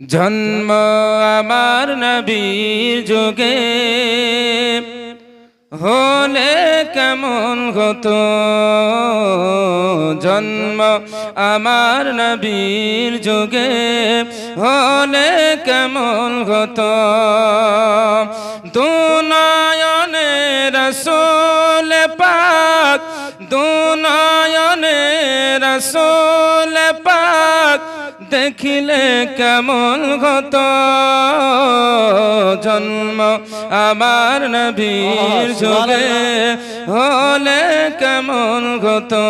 জন্ম আমার নবীর যুগে হলে কেমন হতো। জন্ম আমার নবীর যুগে হলে কেমন হতো। দুনয়নে রাসূল পাক, দুনয়নে রাসূল পাক দেখিলে কেমন হতো। জন্ম আমার নবীর যুগে হলে কেমন হতো।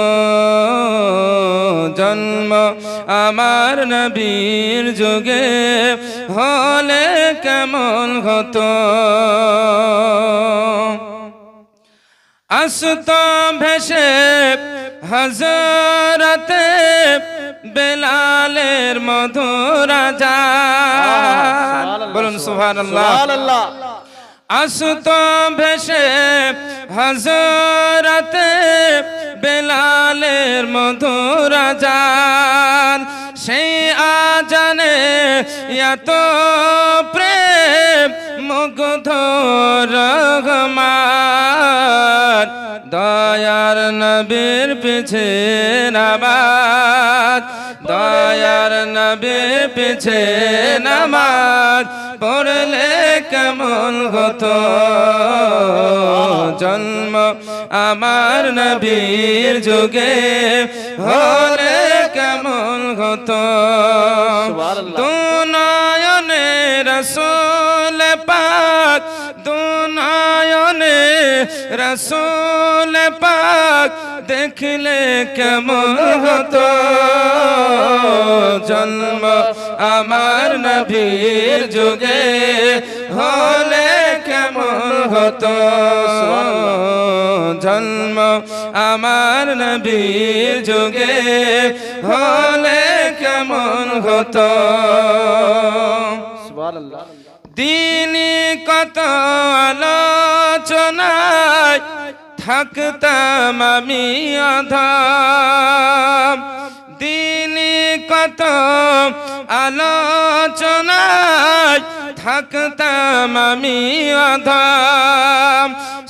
জন্ম আমার নবীর যুগে হলে কেমন হতো। আসত ভেসে হযরতে বেলালের মধুর আযান, বলুন সুবহানাল্লাহ। আসত ভেসে হযরতে বেলালের মধুর আযান, সেই আযানে এত প্রেম মুগ্ধ রহমান। দয়ার নবীর পিছে নামাজ, দয়ার নবীর পিছে নামাজ পড়লে কেমন হতো। জন্ম আমার নবীর যুগে হলে কেমন হতো। দুনয়নে রাসূল পাক, দুনয়নে রাসূল পাক দেখলে কেমন হতো। জন্ম আমার নবীর যুগে হলে কেমন হতো। জন্ম আমার নবীর যুগে হলে কেমন হতো। সুবহানাল্লাহ। দিনই কত আলোচনায় থাকতাম আমি অধম। দিনই কত আলোচনায় থাকতাম আমি অধম।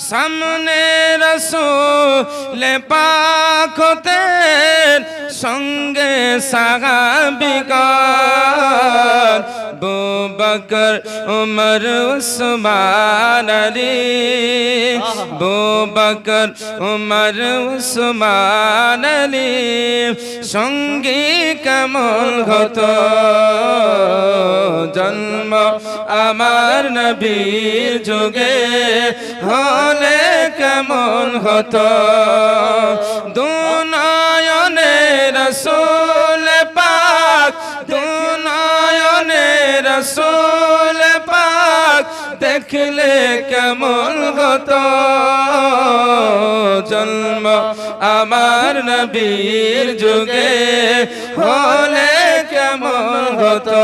সামনে রাসূল পাক হতেন, সঙ্গে সাহাবীগণ আবু বকর উমর উসমান আলী, আবু বকর উমর উসমান আলী সঙ্গী কেমন হতো। জন্ম আমার নবীর যুগে হলে কেমন হতো। দুনয়নে রাসূল পাক, দুনয়নে রাসূল পাক দেখলে কেমন হতো। জন্ম আমার নবীর যুগে হলে কেমন হতো।